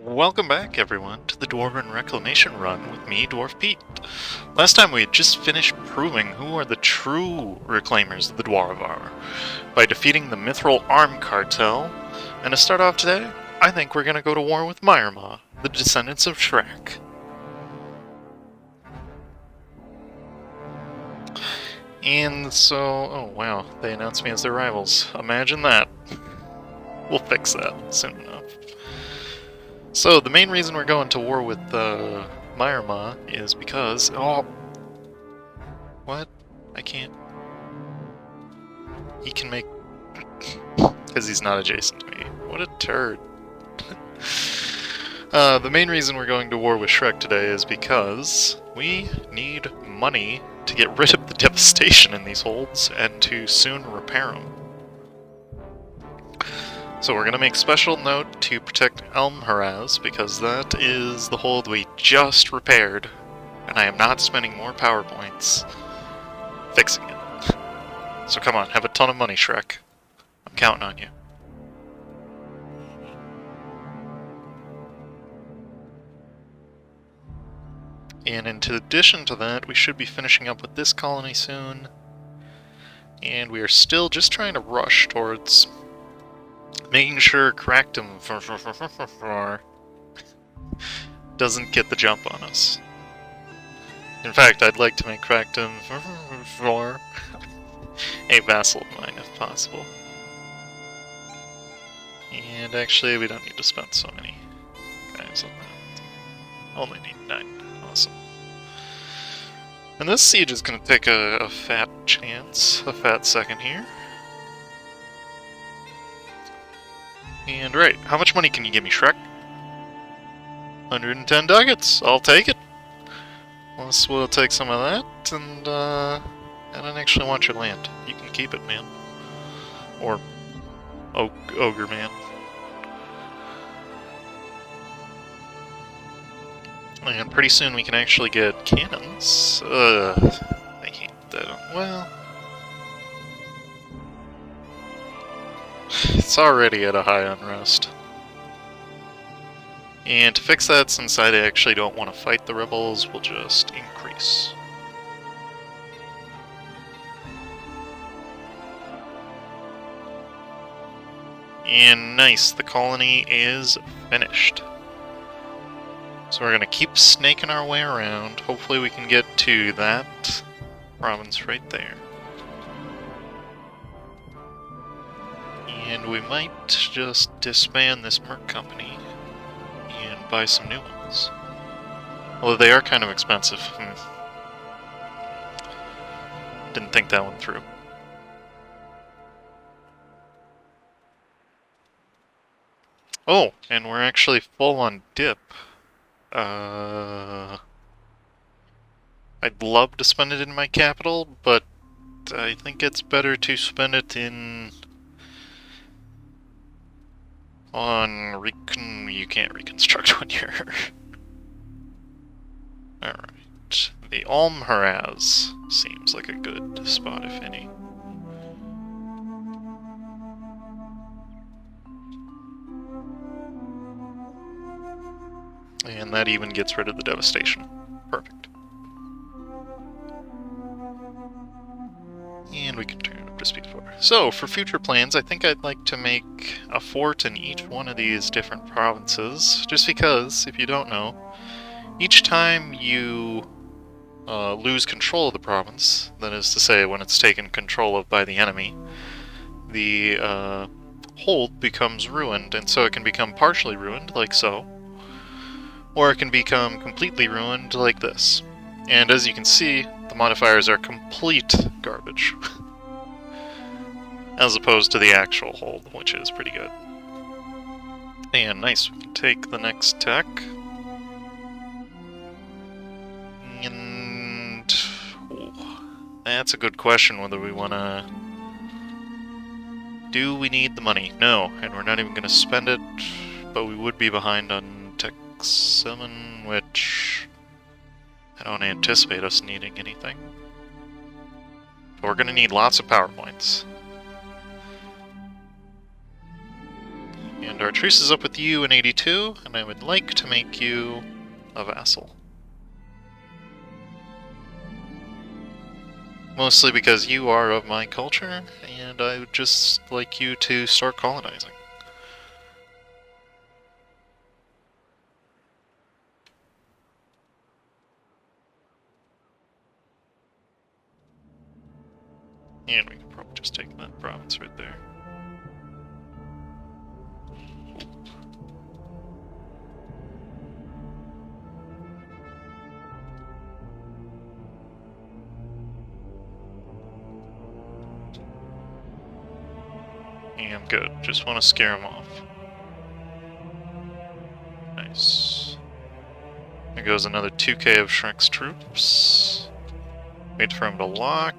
Welcome back, everyone, to the Dwarven Reclamation Run with me, Dwarf Pete. Last time we had just finished proving who are the true reclaimers of the Dwarvar by defeating the Mithril Arm Cartel, and to start off today, I think we're gonna go to war with Myrma, the descendants of Shrek. And so, oh wow, they announced me as their rivals. Imagine that. We'll fix that soon enough. So, the main reason we're going to war with Myrma is because... Oh! What? I can't... He can make... Because he's not adjacent to me. What a turd. The main reason we're going to war with Shrek today is because we need money to get rid of the devastation in these holds and to soon repair them. So we're going to make special note to protect Elmharaz, because that is the hold we just repaired, and I am not spending more power points fixing it. So come on, have a ton of money, Shrek. I'm counting on you. And in addition to that, we should be finishing up with this colony soon, and we are still just trying to rush towards... making sure Crackdom doesn't get the jump on us. In fact, I'd like to make Crackdom a vassal of mine if possible. And actually, we don't need to spend so many guys on that. Only need 9. Awesome. And this siege is going to take a fat chance, a fat second here. And right, how much money can you give me, Shrek? 110 ducats. I'll take it. Plus, we'll take some of that, and I don't actually want your land. You can keep it, man. Or ogre man. And pretty soon we can actually get cannons. I hate that. Well... It's already at a high unrest. And to fix that, since I actually don't want to fight the rebels, we'll just increase. And nice, the colony is finished. So we're going to keep snaking our way around. Hopefully we can get to that province right there. And we might just disband this merc company and buy some new ones. Although they are kind of expensive. Didn't think that one through. Oh, and we're actually full on dip. I'd love to spend it in my capital, but I think it's better to spend it in... you can't reconstruct when you're... Alright. The Elmharaz seems like a good spot, if any. And that even gets rid of the devastation. Perfect. And we can turn it up to speed 4. So, for future plans, I think I'd like to make a fort in each one of these different provinces, just because, if you don't know, each time you lose control of the province, that is to say, when it's taken control of by the enemy, the hold becomes ruined, and so it can become partially ruined, like so, or it can become completely ruined, like this. And as you can see, the modifiers are complete garbage. As opposed to the actual hold, which is pretty good. And nice, we can take the next tech. And... ooh, that's a good question, whether we want to... Do we need the money? No, and we're not even going to spend it, but we would be behind on Tech 7, which... I don't anticipate us needing anything. But we're going to need lots of power points. And our truce is up with you in 82, and I would like to make you a vassal. Mostly because you are of my culture, and I would just like you to start colonizing. And we can probably just take that province right there. And good. Just want to scare him off. Nice. There goes another 2k of Shrek's troops. Wait for him to lock.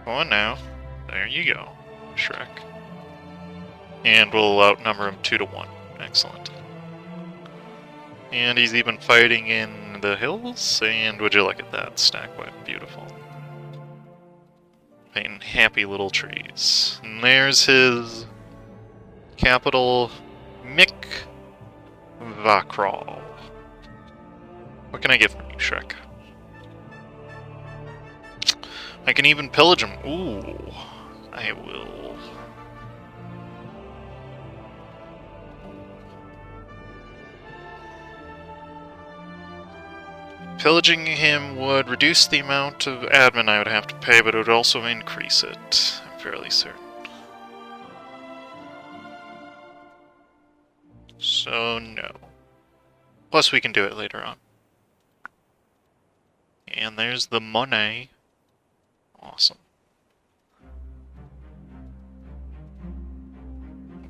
Go on now. There you go, Shrek. And we'll outnumber him 2 to 1. Excellent. And he's even fighting in the hills, and would you look at that? Stack wide, beautiful. Painting happy little trees. And there's his capital, Mikvakral. What can I get from you, Shrek? I can even pillage him. Ooh, I will. Pillaging him would reduce the amount of admin I would have to pay, but it would also increase it, I'm fairly certain. So, no. Plus, we can do it later on. And there's the money. Awesome.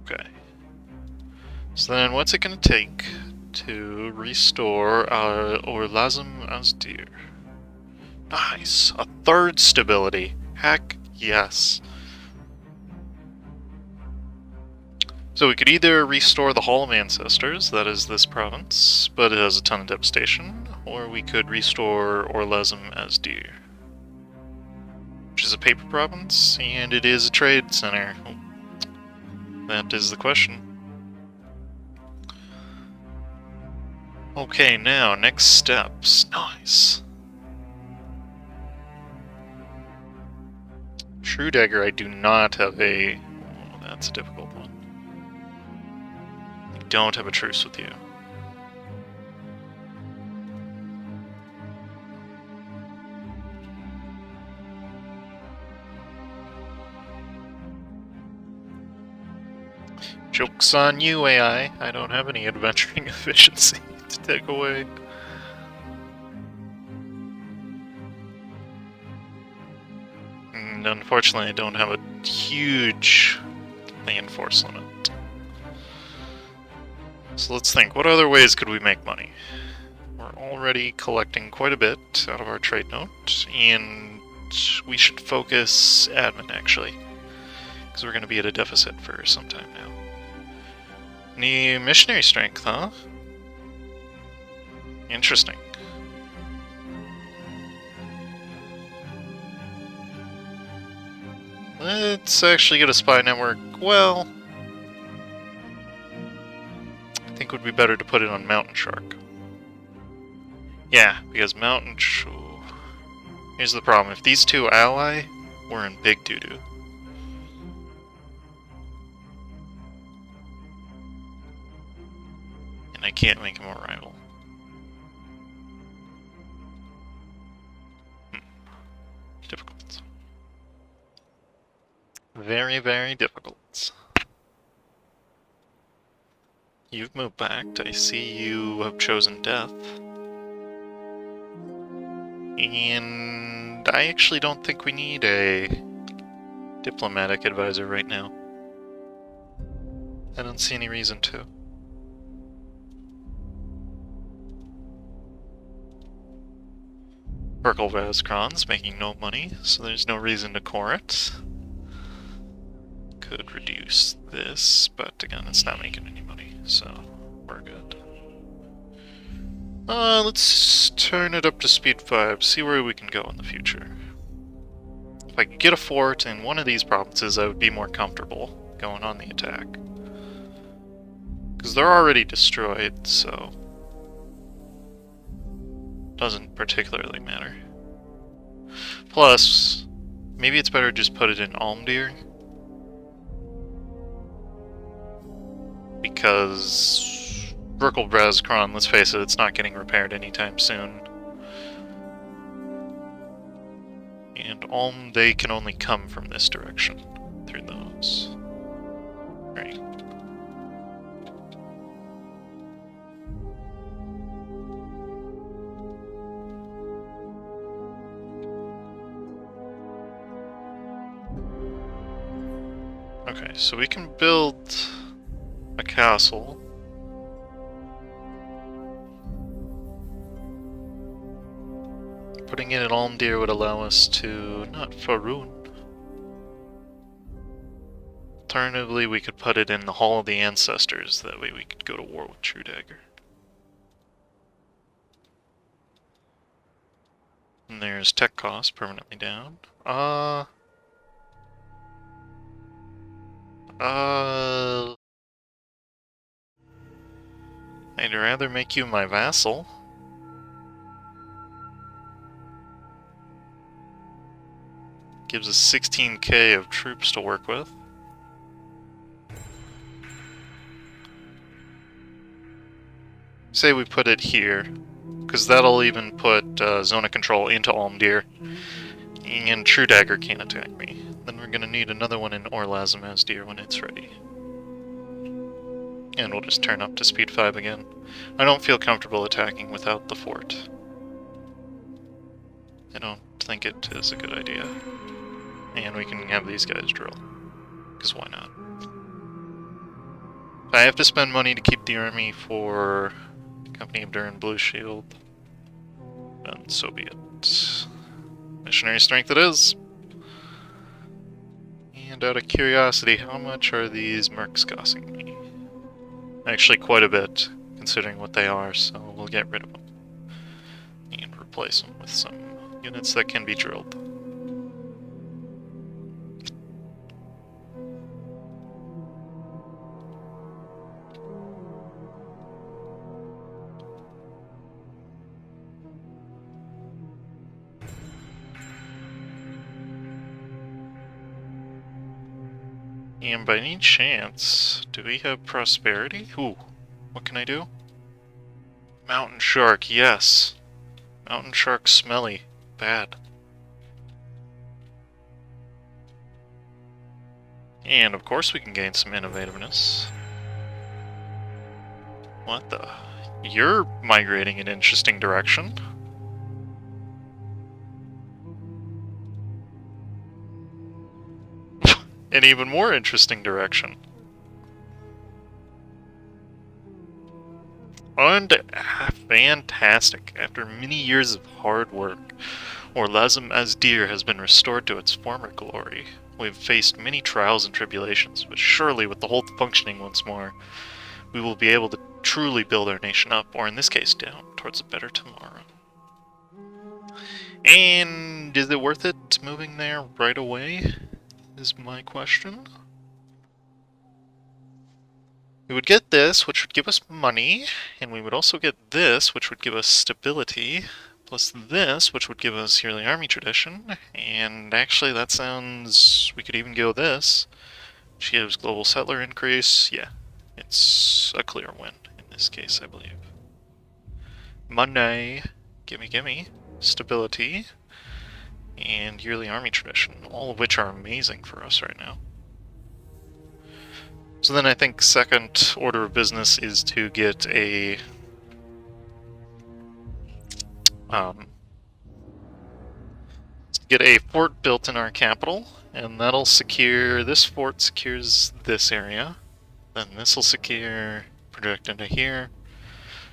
Okay. So then, what's it gonna take to restore Orlazim Asdir? Nice! A third stability! Heck yes! So we could either restore the Hall of Ancestors, that is this province, but it has a ton of devastation, or we could restore Orlazim Asdir, which is a paper province, and it is a trade center. That is the question. Okay, now, next steps. Nice. True Dagger, I do not have a... Oh, that's a difficult one. I don't have a truce with you. Joke's on you, AI. I don't have any adventuring efficiency to take away. And unfortunately, I don't have a huge land force limit. So let's think, what other ways could we make money? We're already collecting quite a bit out of our trade note, and we should focus admin, actually. Because we're going to be at a deficit for some time now. Any missionary strength, huh? Interesting. Let's actually get a spy network. Well, I think it would be better to put it on Mountain Shark. Yeah, because Mountain Shark... Here's the problem. If these two ally, we're in big doo-doo. And I can't make him a rival. Difficult. Very, very difficult. You've moved back. I see you have chosen death. And I actually don't think we need a diplomatic advisor right now. I don't see any reason to. Perkle Vazkron's making no money, so there's no reason to core it. Could reduce this, but again, it's not making any money, so we're good. Let's turn it up to speed 5, see where we can go in the future. If I could get a fort in one of these provinces, I would be more comfortable going on the attack. Because they're already destroyed, so... doesn't particularly matter. Plus, maybe it's better to just put it in Almdir. Because Verkelbrezkron, let's face it, it's not getting repaired anytime soon. And Alm, they can only come from this direction, through those. Right. Okay, so we can build a castle. Putting it in Almdir would allow us to not Faroon. Alternatively, we could put it in the Hall of the Ancestors. That way we could go to war with True Dagger. And there's tech cost permanently down. I'd rather make you my vassal. Gives us 16k of troops to work with. Say we put it here, because that'll even put Zone of Control into Almdir, and True Dagger can't attack me. Then we're gonna need another one in Orlazim Asdir when it's ready. And we'll just turn up to speed 5 again. I don't feel comfortable attacking without the fort. I don't think it is a good idea. And we can have these guys drill. Because why not? If I have to spend money to keep the army for the Company of Duran Blueshield, then so be it. Missionary strength it is! And out of curiosity, how much are these mercs costing me? Actually quite a bit, considering what they are, so we'll get rid of them. And replace them with some units that can be drilled. And by any chance, do we have prosperity? Ooh, what can I do? Mountain shark, yes. Mountain shark smelly. Bad. And of course we can gain some innovativeness. What the? You're migrating in an interesting direction. An even more interesting direction. And fantastic. After many years of hard work, Orlazim Asdir has been restored to its former glory. We've faced many trials and tribulations, but surely with the whole functioning once more, we will be able to truly build our nation up, or in this case down, towards a better tomorrow. And is it worth it moving there right away? Is my question. We would get this, which would give us money, and we would also get this, which would give us stability, plus this, which would give us yearly army tradition, and actually that sounds... we could even go this, which gives global settler increase. Yeah, it's a clear win in this case, I believe. Money, gimme, stability, and yearly army tradition, all of which are amazing for us right now. So then I think second order of business is to get a fort built in our capital, and that'll secure, this fort secures this area, then this will secure, project into here,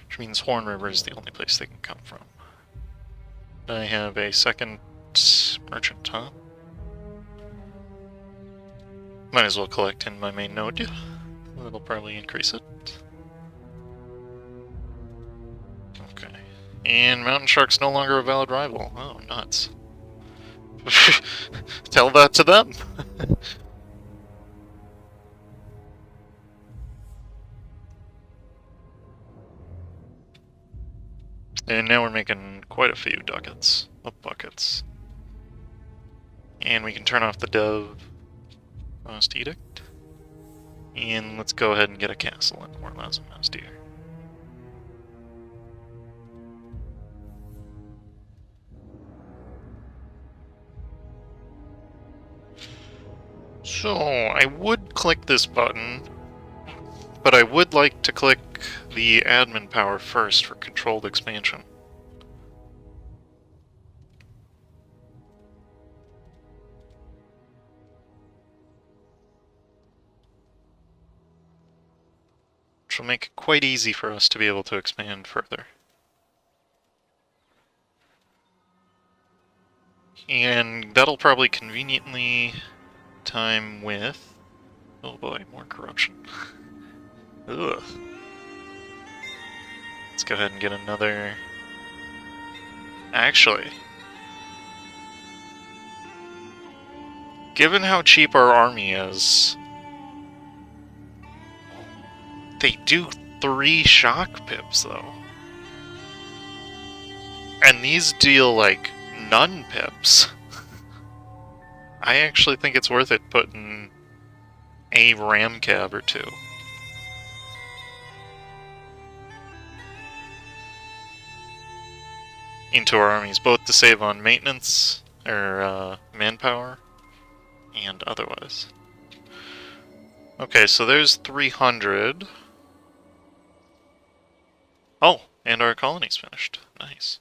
which means Horn River is the only place they can come from. I have a second merchant, huh? Might as well collect in my main node. That'll probably increase it. Okay. And Mountain Shark's no longer a valid rival. Oh, nuts. Tell that to them. And now we're making quite a few ducats of buckets. And we can turn off the Dove Lost Edict. And let's go ahead and get a castle in Fort Lazamouse here. So, I would click this button, but I would like to click the admin power first for controlled expansion. Which will make it quite easy for us to be able to expand further. And that'll probably conveniently time with... Oh boy, more corruption. Ugh. Let's go ahead and get another... Actually... Given how cheap our army is... They do 3 shock pips, though. And these deal, like, none pips. I actually think it's worth it putting a ram cab or 2. Into our armies, both to save on maintenance, or manpower, and otherwise. Okay, so there's 300. Oh, and our colony's finished. Nice.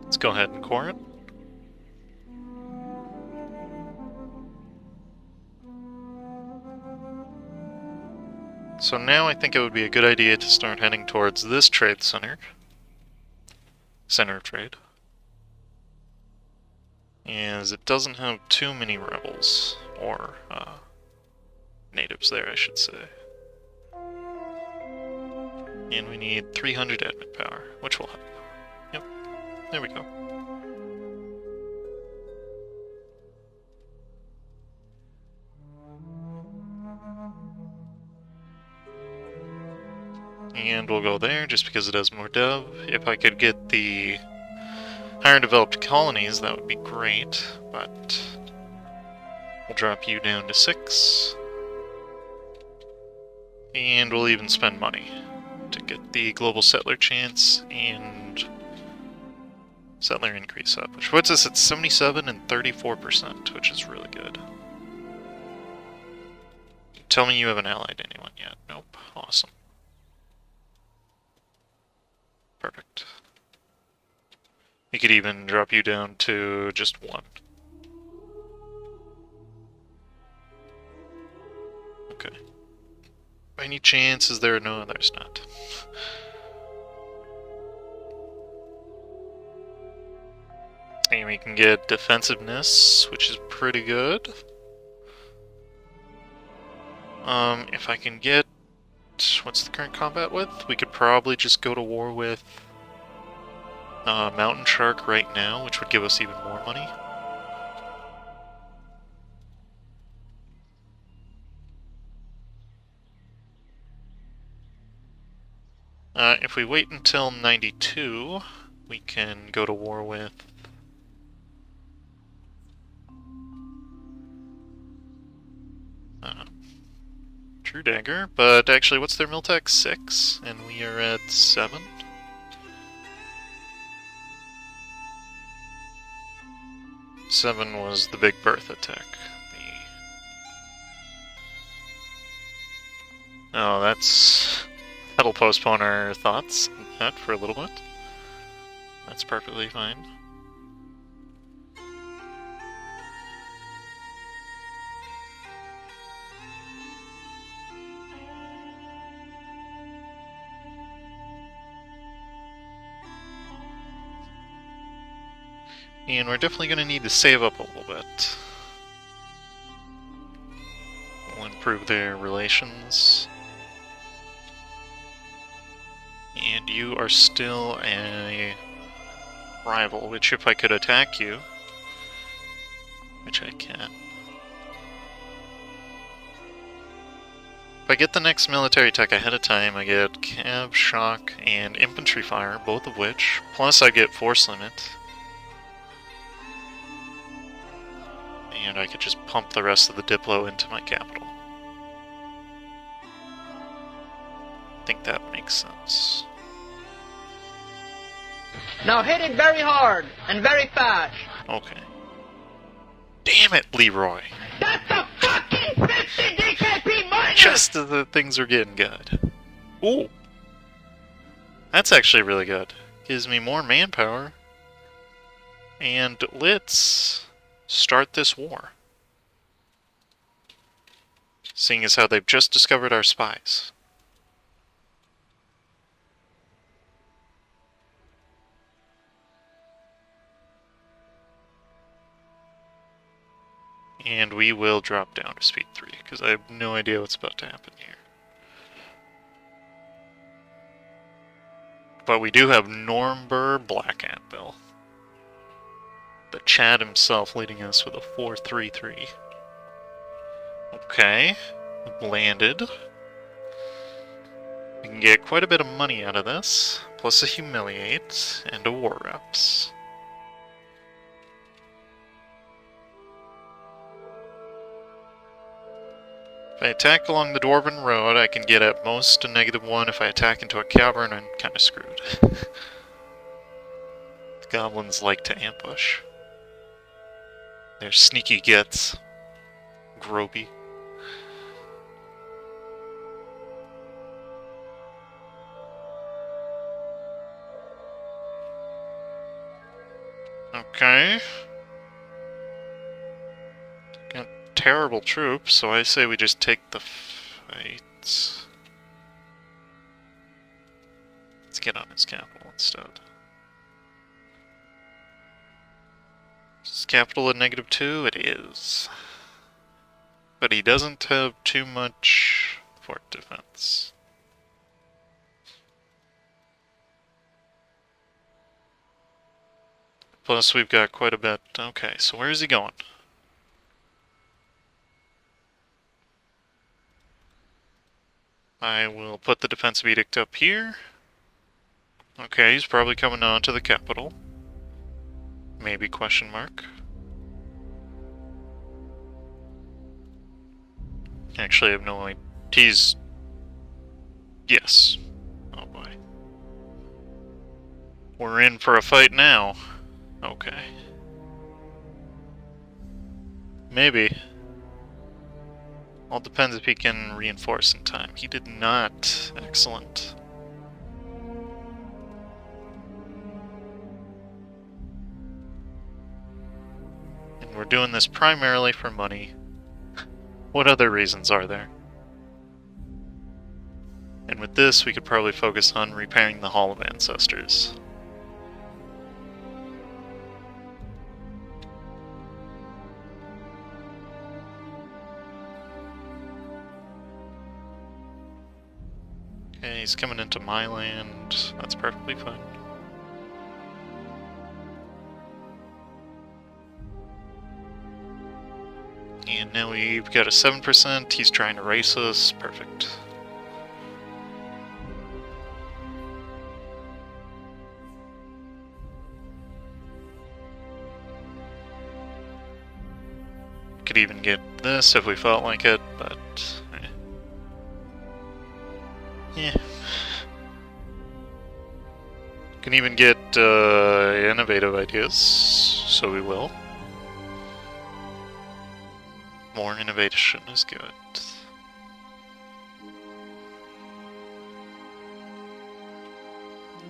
Let's go ahead and core it. So now I think it would be a good idea to start heading towards this trade center. Center of trade. As it doesn't have too many rebels, or natives there, I should say. And we need 300 admin power, which will help. Yep, there we go. And we'll go there just because it has more dev. If I could get the higher developed colonies, that would be great, but we'll drop you down to 6. And we'll even spend money to get the global settler chance and settler increase up, which puts us at 77 and 34%, which is really good. Tell me you haven't allied anyone yet. Nope. Awesome. Perfect. We could even drop you down to just 1. Okay. By any chance, is there? No, there's not. And we can get defensiveness, which is pretty good. If I can get... What's the current combat width? We could probably just go to war with Mountain Shark right now, which would give us even more money. If we wait until 92, we can go to war with... True Dagger, but actually, what's their Miltech? 6, and we are at 7. Seven was the Big Bertha attack. Oh, that'll postpone our thoughts on that for a little bit. That's perfectly fine. And we're definitely going to need to save up a little bit. We'll improve their relations. And you are still a rival, which if I could attack you, which I can. If I get the next military tech ahead of time, I get cav, shock, and infantry fire, both of which, plus I get force limit. And I could just pump the rest of the Diplo into my capital. I think that makes sense. Now hit it very hard and very fast. Okay. Damn it, Leroy! That's a fucking 50 DKP minus! Just as the things are getting good. Ooh! That's actually really good. Gives me more manpower. And let's start this war. Seeing as how they've just discovered our spies. And we will drop down to speed 3, because I have no idea what's about to happen here. But we do have Normbur Black Anvil. The Chad himself leading us with a 4-3-3. Okay, landed. We can get quite a bit of money out of this, plus a Humiliate and a War Reps. If I attack along the Dwarven Road, I can get at most a -1. If I attack into a cavern, I'm kind of screwed. The goblins like to ambush. They're sneaky gets. Groby. Okay. Got terrible troops, so I say we just take the fight. Let's get on his capital instead. Is his capital at -2? It is. But he doesn't have too much fort defense. Plus we've got quite a bit. Okay, so where is he going? I will put the defensive edict up here. Okay, he's probably coming on to the capital. Maybe question mark. Actually, I have no idea. He's... Yes. Oh boy. We're in for a fight now. Okay. Maybe. All depends if he can reinforce in time. He did not. Excellent. And we're doing this primarily for money. What other reasons are there? And with this, we could probably focus on repairing the Hall of Ancestors. Okay, he's coming into my land. That's perfectly fine. And now we've got a 7%. He's trying to race us. Perfect. Could even get this if we felt like it, but... yeah. Can even get innovative ideas, so we will. More innovation is good.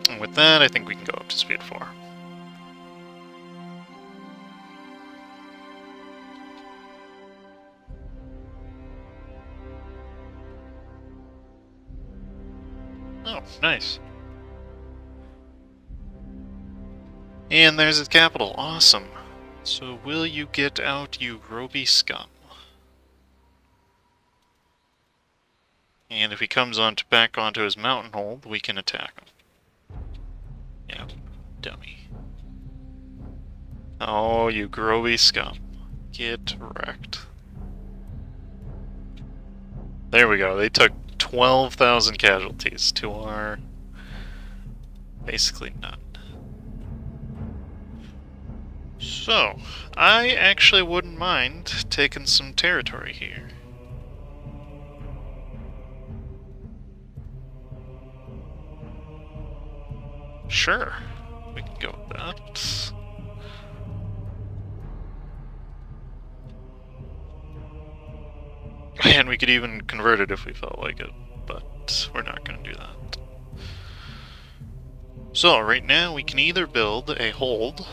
And with that, I think we can go up to speed 4. Oh, nice. And there's his capital. Awesome. So will you get out, you Groby scum? And if he comes on back onto his mountain hold, we can attack him. Yeah, dummy. Oh, you growy scum. Get wrecked. There we go. They took 12,000 casualties to our basically none. So, I actually wouldn't mind taking some territory here. Sure, we can go with that. And we could even convert it if we felt like it, but we're not going to do that. So, right now we can either build a hold,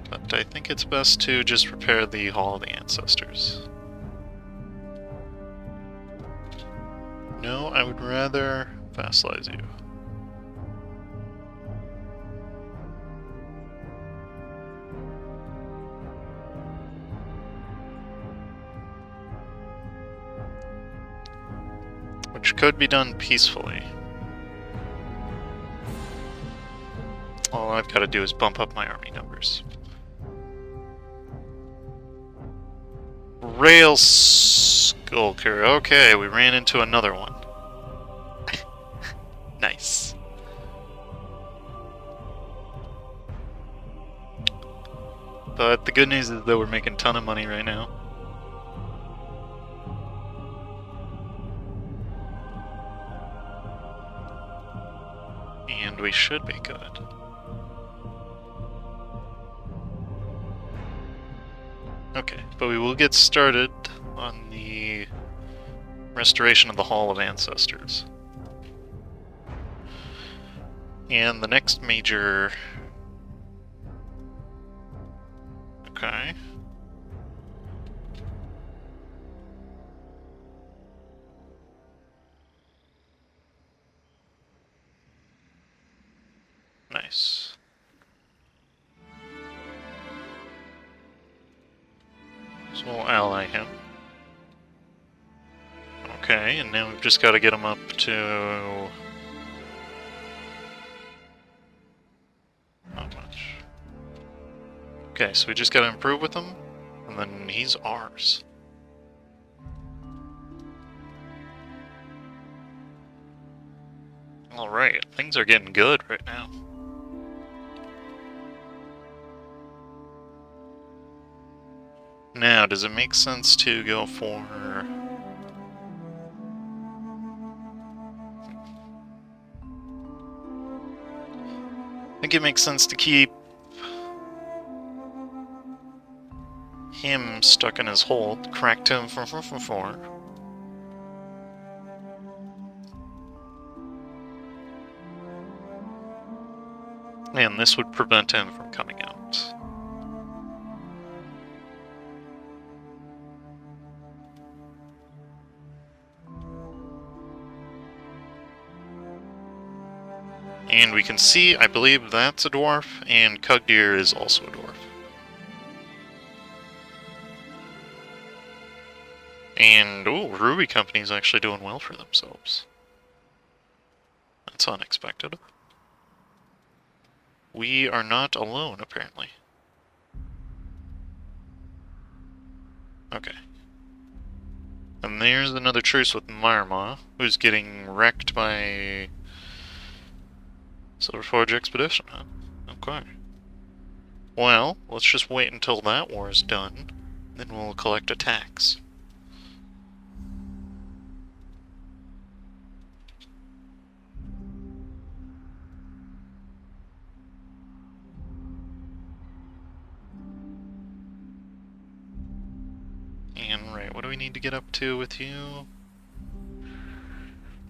but I think it's best to just repair the Hall of the Ancestors. No, I would rather vassalize you. Which could be done peacefully. All I've got to do is bump up my army numbers. Rail Skulker. Okay, we ran into another one. Nice. But the good news is that we're making a ton of money right now. And we should be good. Okay, but we will get started on the restoration of the Hall of Ancestors. And the next major... Okay. Nice. So we'll ally him. Okay, and now we've just got to get him up to... Not much. Okay, so we just got to improve with him, and then he's ours. Alright, things are getting good right now. Now, does it make sense to go for... I think it makes sense to keep him stuck in his hold, cracked him from 4. And this would prevent him from coming out. And we can see, I believe that's a dwarf, and Cugdeer is also a dwarf. And, oh, Ruby Company's actually doing well for themselves. That's unexpected. We are not alone, apparently. Okay. And there's another truce with Marma, who's getting wrecked by... Silver Forge Expedition, huh? Okay. Well, let's just wait until that war is done, then we'll collect a tax. And right, what do we need to get up to with you?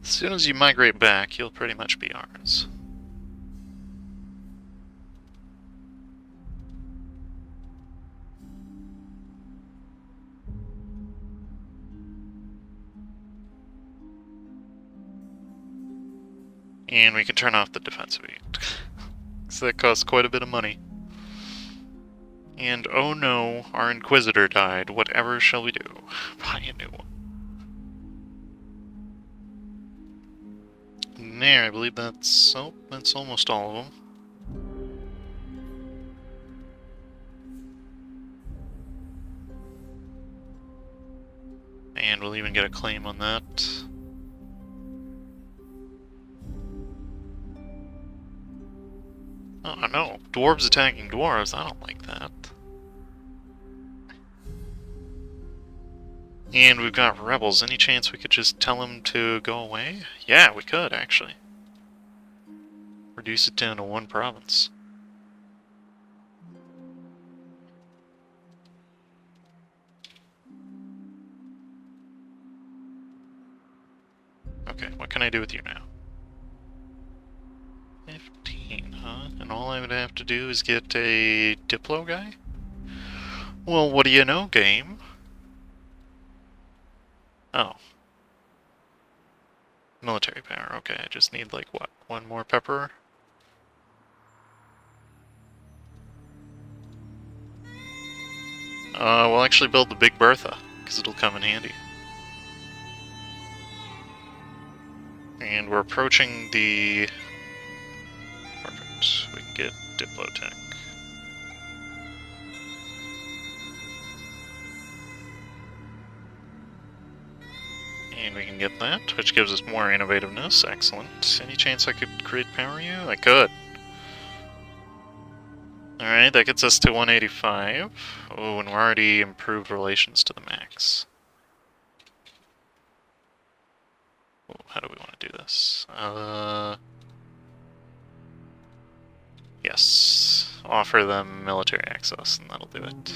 As soon as you migrate back, you'll pretty much be ours. And we can turn off the defensive aid. So that costs quite a bit of money. And oh no, our Inquisitor died. Whatever shall we do? Buy a new one. there, I believe that's almost all of them. And we'll even get a claim on that. Oh no, dwarves attacking dwarves, I don't like that. And we've got rebels. Any chance we could just tell them to go away? Yeah, we could, actually. Reduce it down to one province. Okay, what can I do with you now? 15, huh? And all I would have to do is get a Diplo guy? Well, what do you know, game? Oh. Military power, okay, I just need, like, what? One more pepper? We'll actually build the Big Bertha, because it'll come in handy. And we're approaching the... Perfect. We can get Diplotech. And we can get that, which gives us more innovativeness. Excellent. Any chance I could create power you? I could. Alright, that gets us to 185. Oh, and we're already improved relations to the max. Oh, how do we want to do this? Yes. Offer them military access, and that'll do it.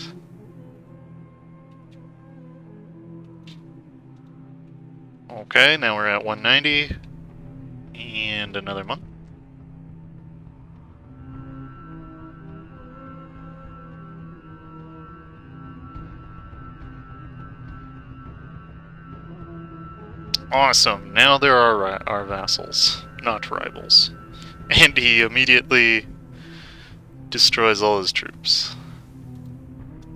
Okay, now we're at 190. And another month. Awesome, now there are our vassals, not rivals. And he immediately destroys all his troops.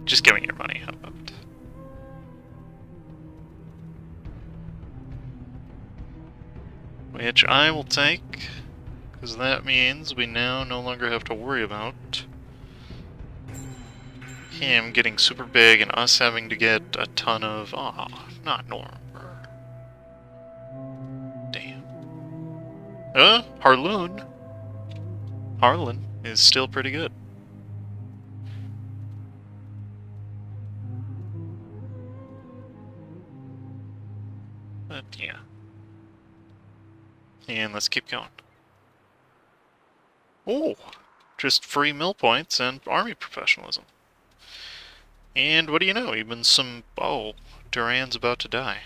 Just give me your money, how about? Which I will take, because that means we now no longer have to worry about him getting super big and us having to get a ton of... not Norm. Damn. Harloon. Harlan is still pretty good. But yeah. And let's keep going. Oh! Just free mill points and army professionalism. And what do you know, even some... Oh, Duran's about to die.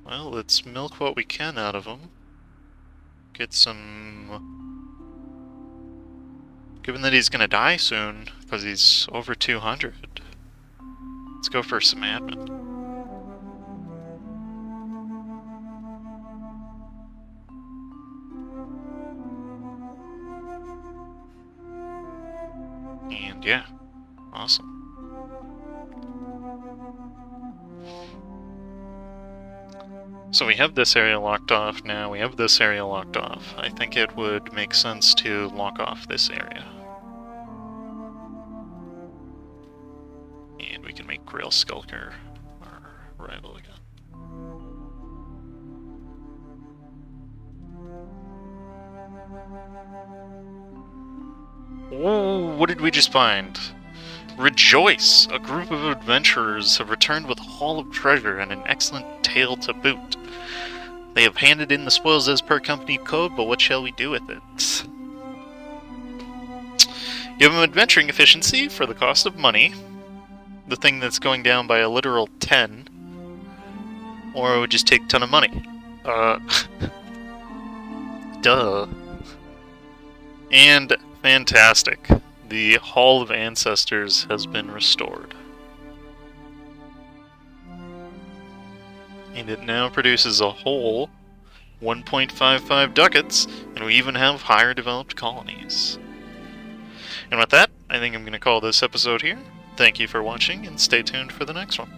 Well, let's milk what we can out of him. Get some... Given that he's gonna die soon, because he's over 200, let's go for some admin. And yeah, awesome. So we have this area locked off now, we have this area locked off. I think it would make sense to lock off this area. And we can make Grail Skulker our rival again. Whoa, what did we just find? Rejoice! A group of adventurers have returned with a haul of treasure and an excellent tale to boot. They have handed in the spoils as per company code, but what shall we do with it? Give them adventuring efficiency for the cost of money. The thing that's going down by a literal 10. Or it would just take a ton of money. Duh. And fantastic. The Hall of Ancestors has been restored. And it now produces a whole 1.55 ducats, and we even have higher developed colonies. And with that, I think I'm going to call this episode here. Thank you for watching, and stay tuned for the next one.